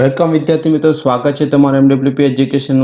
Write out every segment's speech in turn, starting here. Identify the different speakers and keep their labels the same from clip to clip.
Speaker 1: Welcome વિદ્યાર્થી મિત્રો, સ્વાગત છે તમારા એમડબ્લ્યુપી એજ્યુકેશન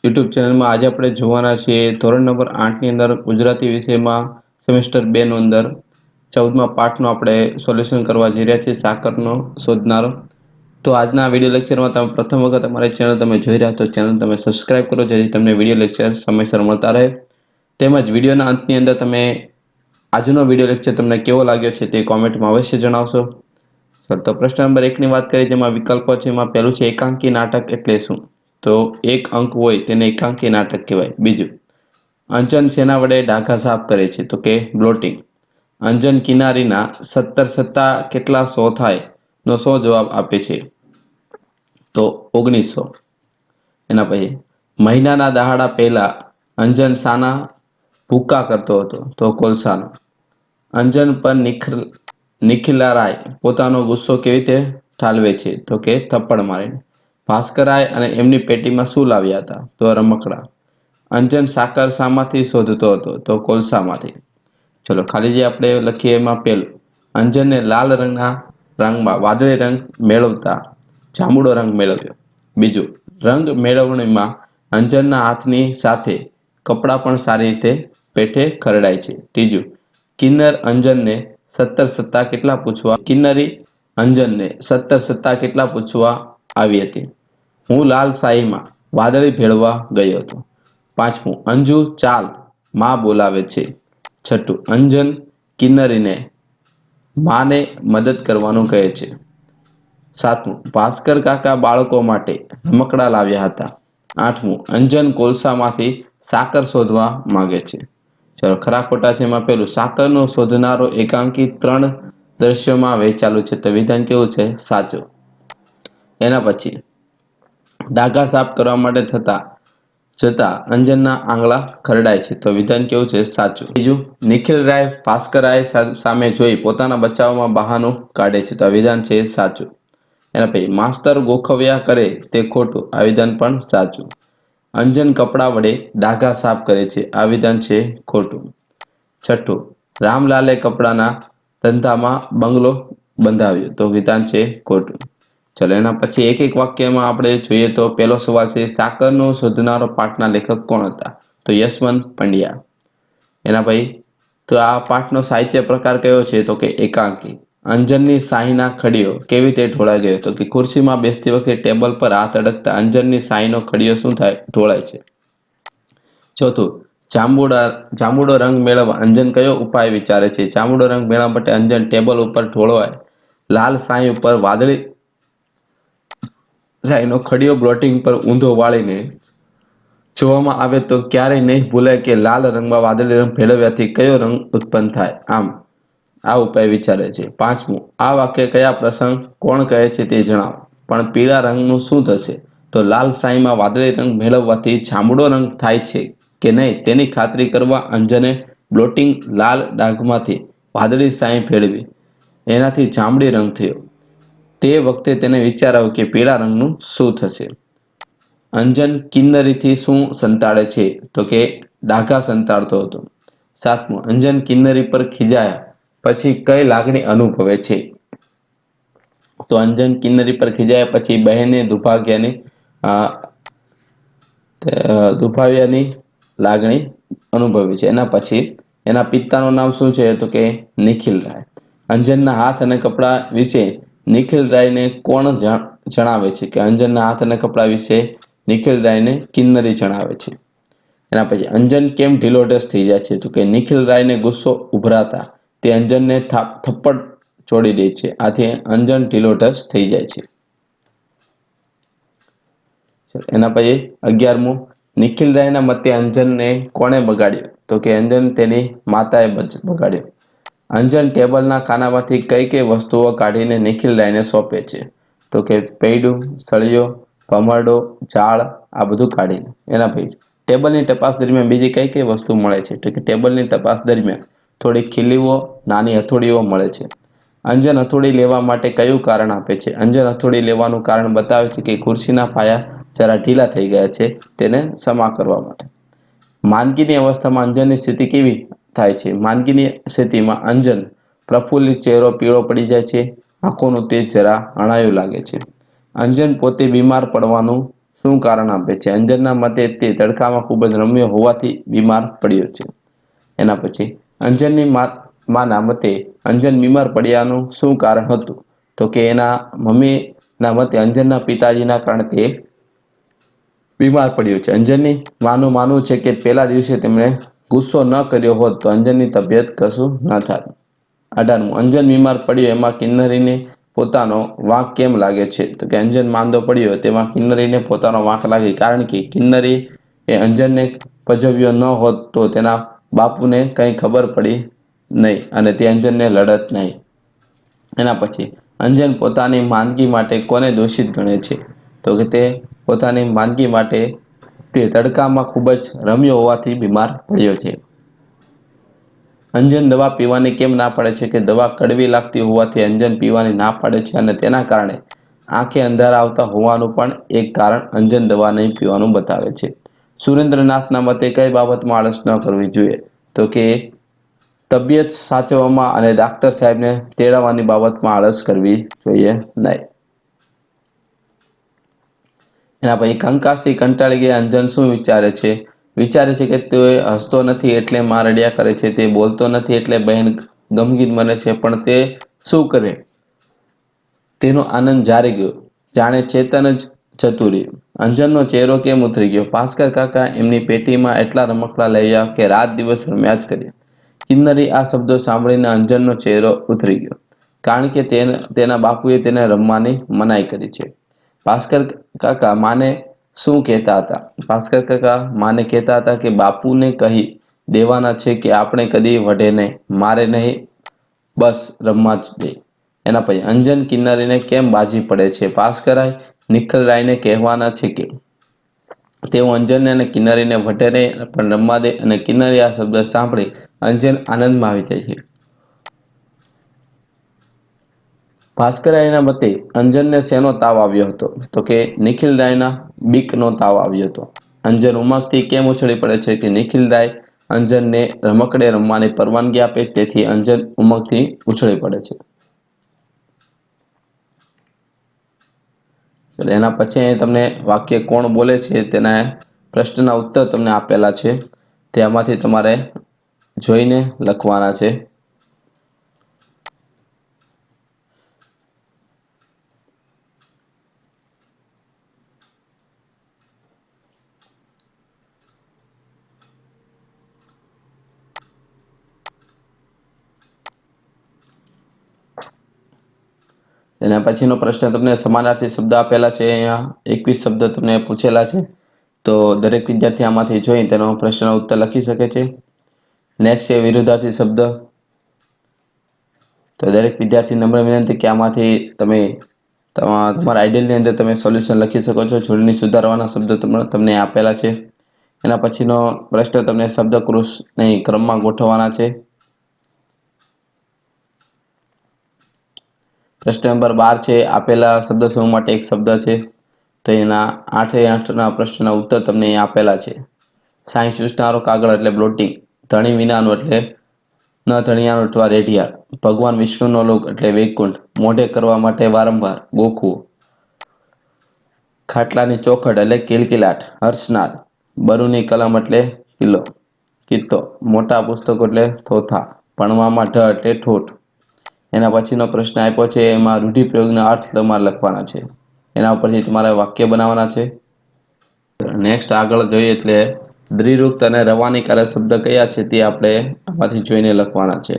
Speaker 1: યુટ્યુબ ચેનલમાં। આજે આપણે જોવાના છીએ ધોરણ નંબર 8ની અંદર ગુજરાતી વિષયમાં સેમેસ્ટર 2 નો અંદર 14મા પાઠનું આપણે સોલ્યુશન કરવા જઈ રહ્યા છીએ, સાકરનો શોધનારો। તો આજના વિડીયો લેક્ચરમાં તમે પ્રથમ વખત અમારી ચેનલ તમે જોઈ રહ્યા તો ચેનલ તમે સબસ્ક્રાઇબ કરો, જેથી તમને વિડીયો લેક્ચર સમયસર મળતા રહે। તેમજ વિડીયોના અંતની અંદર તમે આજનો વિડીયો લેક્ચર તમને કેવો લાગ્યો છે તે કોમેન્ટમાં અવશ્ય જણાવશો। તો પ્રશ્ન નંબર 1ની વાત કરીએ, જેમાં વિકલ્પો છે। એમાં પહેલું છે એકાંકી નાટક એટલે શું? તો એક અંક હોય તેને એકાંકી નાટક કહેવાય। બીજું, અંજન શેના વડે ડાઘા સાફ કરે છે? તો કે બ્લોટિંગ। અંજન કિનારીના 17 સત્તા કેટલા 100 થાય નો 100 જવાબ આપે છે? તો 1900। એના પછી, મહિનાના દહાડા પહેલા અંજન શાના ભૂકા કરતો હતો? તો કોલસાનો। અંજન પર નિખિલારાય પોતાનો ગુસ્સો કેવી રીતે ઠાલવે છે? તો કે થપ્પડ મારીને। ભાસ્કરાય અને એમની પેટીમાં શું લાવ્યા હતા? તો રમકડા। અંજન સાકર શામાંથી શોધતો હતો? તો કોલસામાંથી। ચલો, ખાલી જે આપણે લખીએ એમાં પહેલું, અંજનને લાલ રંગમાં વાદળી રંગ મેળવતા જાંબુડો રંગ મેળવ્યો। બીજું, રંગ મેળવણીમાં અંજનના હાથની સાથે કપડાં પણ સારી રીતે પેઠે ખરડાય છે। ત્રીજું, કિન્નરી અંજનને 17 સત્તા કેટલા પૂછવા આવી હતી? હું લાલ શાહીમાં વાદળી ભેળવા ગયો હતો। પાંચમું, અંજુ ચાલ માં બોલાવે છે। છઠ્ઠું, અંજન કિન્નરીને માને મદદ કરવાનું કહે છે। સાતમું, ભાસ્કર કાકા બાળકો માટે રમકડા લાવ્યા હતા। આઠમું, અંજન કોલસામાંથી સાકર શોધવા માંગે છે। ચલો, ખરા ખોટા છે। એમાં પેલું, સાકરનો શોધનારો એકાંકી 3 દ્રશ્યોમાં વહેંચાયેલું છે, તો વિધાન કેવું છે? સાચું। એના પછી, ડાઘા સાફ કરવા માટે જતા અંજનના આંગળા ખરડાય છે, તો વિધાન કેવું છે? સાચું। બીજું, નિખિલ રાય ભાસ્કરાય સામે જોઈ પોતાના બચાવમાં બહાનું કાઢે છે, તો આ વિધાન છે સાચું। એના પછી, માસ્તર ગોખવ્યા કરે તે ખોટું, આ વિધાન પણ સાચું। અંજન કપડા વડે ડાઘા સાફ કરે છે, આ વિધાન છે ખોટું। છઠ્ઠું, રામલાલે કપડાના ધંધામાં બંગલો બંધાવ્યો, તો વિધાન છે ખોટું। ચલો, એના પછી એક એક વાક્યમાં આપણે જોઈએ તો પહેલો સવાલ છે, સાકરનો શોધનારો પાઠના લેખક કોણ હતા? તો યશવંત પંડ્યા। એના પછી, તો આ પાઠનો સાહિત્ય પ્રકાર કયો છે? તો કે એકાંકી। અંજનની શાહીના ખડીયો કેવી રીતે ઢોળાઈ ગયો? તો કે ખુરશીમાં બેસતી વખતે ટેબલ પર હાથ અડકતા અંજનની શાહીનો ખડીયો શું થાય? ઢોળાય છે। ચોથું, જાંબુડો રંગ મેળવવા અંજન કયો ઉપાય વિચારે છે? જાંબુડો રંગ મેળવવા માટે અંજન ટેબલ ઉપર ઢોળવાય લાલ શાહી ઉપર વાદળી શાહીનો ખડીયો બ્લોટિંગ પર ઊંધો વાળીને જોવામાં આવે તો ક્યારેય નહીં ભૂલાય કે લાલ રંગમાં વાદળી રંગ ભેળવ્યાથી કયો રંગ ઉત્પન્ન થાય, આમ આ ઉપાય વિચારે છે। પાંચમું, આ વાક્ય કયા પ્રસંગ કોણ કહે છે તે જણાવો। પણ પીળા રંગનું શું થશે? તો લાલ શાહીમાં વાદળી રંગ મેળવવાથી જાંબુડો રંગ થાય છે કે નહીં તેની ખાતરી કરવા અંજને બ્લોટિંગ લાલ ડાઘમાંથી વાદળી શાહી ભેળવી, એનાથી જાંબલી રંગ થયો। તે વખતે તેને વિચાર આવ્યો કે પીળા રંગનું શું થશે। અંજન કિન્નરીથી શું સંતાડે છે? તો કે ડાઘા સંતાડતો હતો। સાતમું, અંજન કિન્નરી પર ખીજાયા પછી કઈ લાગણી અનુભવે છે? તો અંજન કિન્નરી પર ખીજાયા પછી બહેને દુભાવ્યાની લાગણી અનુભવી છે। એના પછી એના પિતાનું નામ શું છે? તો કે નિખિલ રાય। અંજનના હાથ અને કપડા વિશે નિખિલ રાયને કોણ જણાવે છે? કે અંજનના હાથ અને કપડા વિશે નિખિલ રાયને કિન્નરી જણાવે છે। એના પછી, અંજન કેમ ઢીલોઢસ થઈ જાય છે? તો કે નિખિલ રાયને ગુસ્સો ઉભરાતા તે અંજનને થપ્પડ છોડી દે છે, આથી અંજન ઢીલોઢસ થઈ જાય છે। એના પછી 11મું, નિખિલ રાયના મતે અંજનને કોણે બગાડ્યો? તો કે અંજન તેની માતાએ બગાડ્યો। અંજન ટેબલના ખાનામાંથી કઈ કઈ વસ્તુઓ કાઢીને નિખિલ રાયને સોંપે છે? તો કે પૈડું, સળિયો, ભમરડો, ઝાડ, આ બધું કાઢીને। એના પછી, ટેબલની તપાસ દરમિયાન બીજી કઈ કઈ વસ્તુ મળે છે? તો કે ટેબલની તપાસ દરમિયાન થોડી ખીલીઓ, નાની હથોડીઓ મળે છે। અંજન હથોડી લેવા માટે કયું કારણ આપે છે? અંજન હથોડી લેવાનું કારણ બતાવે છે કે ખુરશીના પાયા જરા ઢીલા થઈ ગયા છે, તેને સમા કરવા માટે। માંદગીની અવસ્થામાં અંજનની સ્થિતિ કેવી થાય છે? માંદગીની સ્થિતિમાં અંજન પ્રફુલ્લિત, ચહેરો પીળો પડી જાય છે, આંખોનું તેજ જરા અણાયું લાગે છે। અંજન પોતે બીમાર પડવાનું શું કારણ આપે છે? અંજનના મતે તે તડકામાં ખૂબ જ રમ્યો હોવાથી બીમાર પડ્યો છે. એના પછી અંજનની માના મતે અંજન બીમાર પડ્યાનું શું કારણ હતું? તો કે એના મમ્મીના મતે અંજનના પિતાજીના કારણે તે બીમાર પડ્યો છે. અંજનની માનવું છે કે પહેલા દિવસે તેમણે ગુસ્સો ન કર્યો હોત તો અંજનની તબિયત કશું ન થાત. 18મું અંજન બીમાર પડ્યો એમાં કિન્નરીને પોતાનો વાંક કેમ લાગે છે? તો કે અંજન માંદો પડ્યો તેમાં કિન્નરીને પોતાનો વાંક લાગે કારણ કે કિન્નરી એ અંજનને પજવ્યો ન હોત તો તેના બાપુને કંઈ ખબર પડી નહીં અને તે અંજનને લડત નહીં. એના પછી અંજન પોતાની માંદગી માટે કોને દોષિત ગણે છે? તો કે તે પોતાની માંદગી માટે તે તડકામાં ખૂબ જ રમ્યો હોવાથી બીમાર પડ્યો છે. અંજન દવા પીવાની કેમ ના પાડે છે? કે દવા કડવી લાગતી હોવાથી અંજન પીવાની ના પાડે છે અને તેના કારણે આંખે અંધારા આવતા હોવાનું પણ એક કારણ અંજન દવા નહીં પીવાનું બતાવે છે. સુરેન્દ્રનાથના મતે કઈ બાબતમાં આળસ ન કરવી જોઈએ? તો કે તબિયત સાચવવામાં અને ડાક્ટર સાહેબને તેડવાની બાબતમાં આળસ કરવી જોઈએ નહીં. એના પછી કંકાસથી કંટાળી ગયા અંજન શું વિચારે છે કે તે હસતો નથી એટલે માં રડ્યા કરે છે, તે બોલતો નથી એટલે બહેન ગમગીન બને છે, પણ તે શું કરે? તેનો આનંદ જારી ગયો, જાણે ચેતન જ જતું રહ્યું. અંજનનો ચહેરો કેમ ઉતરી ગયો? ભાસ્કર કાકા એમની પેટીમાં એટલા રમકડા લઈ આવ્યા કે રાત દિવસ રમ્યા જ કર્યા. કિન્નરી આ શબ્દો સાંભળીને અંજનનો ચહેરો ઉતરી ગયો, કારણ કે તેના બાપુએ તેને રમવાની મનાઈ કરી છે. ભાસ્કર કાકા માને શું કહેતા હતા? ભાસ્કર કાકા માને કહેતા હતા કે બાપુને કહી દેવાના છે કે આપણે કદી વઢે નહીં, મારે નહીં, બસ રમવા જ દે. એના પછી અંજન કિન્નરીને કેમ બાજી પડે છે? ભાસ્કરાય નિખિલરાયને કહેવાના છે કે તેઓ અંજનને અને કિન્નરીને વઢે નહીં પણ રમવા દે અને કિન્નરી આ શબ્દ સાંભળી અંજન આનંદમાં આવી જાય છે. ભાસ્કરાયના મતે અંજનને શેનો તાવ આવ્યો હતો? તો કે નિખિલરાયના બીકનો તાવ આવ્યો હતો. અંજન ઉમંગથી કેમ ઉછળી પડે છે? કે નિખિલરાય અંજનને રમકડે રમવાની પરવાનગી આપે તેથી અંજન ઉમંગથી ઉછળી પડે છે. એના પછી તમને વાક્ય કોણ બોલે છે તેના પ્રશ્નના ઉત્તર તમને આપેલા છે, તેમાંથી તમારે જોઈને લખવાના છે. એના પછીનો પ્રશ્ન તમને સમાનાર્થી શબ્દ આપેલા છે. અહીંયા 21 શબ્દ તમને પૂછેલા છે, તો દરેક વિદ્યાર્થી આમાંથી જોઈ તેનો પ્રશ્નનો ઉત્તર લખી શકે છે. નેક્સ્ટ છે વિરુદ્ધાર્થી શબ્દ. તો દરેક વિદ્યાર્થી નમ્ર વિનંતી કે આમાંથી તમે તમારા આઈડિયલની અંદર તમે સોલ્યુશન લખી શકો છો. જોડણી સુધારવાના શબ્દ તમને આપેલા છે. એના પછીનો પ્રશ્ન તમને શબ્દકોશની ક્રમમાં ગોઠવવાના છે. પ્રશ્ન નંબર 12 છે આપેલા શબ્દ સમૂહ માટે એક શબ્દ છે, તો એના 8 પ્રશ્નના ઉત્તર તમને અહીં આપેલા છે. સાયન્સ ચૂસનારો કાગળ એટલે બ્લોટિંગ, ધણી વિનાનું એટલે ન ધણિયાનું અથવા રેઢિયાળ, ભગવાન વિષ્ણુનો લોક એટલે વૈકુંઠ, મોઢે કરવા માટે વારંવાર ગોખવું, ખાટલાની ચોખટ એટલે કિલકિલાટ, હર્ષનાદ, બરુની કલમ એટલે કિત્તો, મોટા પુસ્તકો એટલે થોથા, ભણવામાં ઢ એટલે ઠોઠ. એના પછીનો પ્રશ્ન આપ્યો છે, એમાં રૂઢિપ્રયોગના અર્થ તમારે લખવાના છે. એના ઉપરથી તમારે વાક્ય બનાવવાના છે. નેક્સ્ટ આગળ જોઈએ એટલે દ્વિરુક્ત અને રવાનીકારક શબ્દ કયા છે તે આપણે આમાંથી જોઈને લખવાના છે.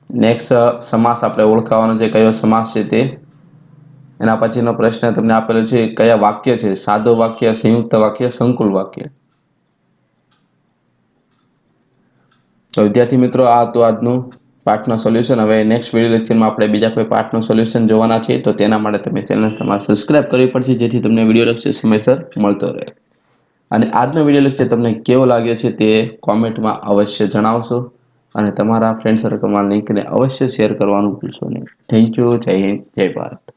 Speaker 1: નેક્સ્ટ સમાસ આપણે ઓળખાવાનો છે, કયો સમાસ છે તે. એના પછીનો પ્રશ્ન તમને આપેલો છે, કયા વાક્ય છે? સાદો વાક્ય, સંયુક્ત વાક્ય, સંકુલ વાક્ય. તો વિદ્યાર્થી મિત્રો, આ હતું આજનું પાઠનું સોલ્યુશન. હવે નેક્સ્ટ વિડીયો લેક્ચરમાં આપણે બીજા કોઈ પાઠનું સોલ્યુશન જોવાના છે, તો તેના માટે તમે ચેનલ તમારે સબસ્ક્રાઇબ કરવી પડશે, જેથી તમને વિડીયો લેક્ચર સમયસર મળતો રહે. અને આજનો વિડીયો લેક્ચર તમને કેવો લાગ્યો છે તે કોમેન્ટમાં અવશ્ય જણાવશો અને તમારા ફ્રેન્ડ સર્કલમાં લિંકને અવશ્ય શેર કરવાનું ભૂલશો નહીં. Thank you. જય હિન્દ, જય ભારત.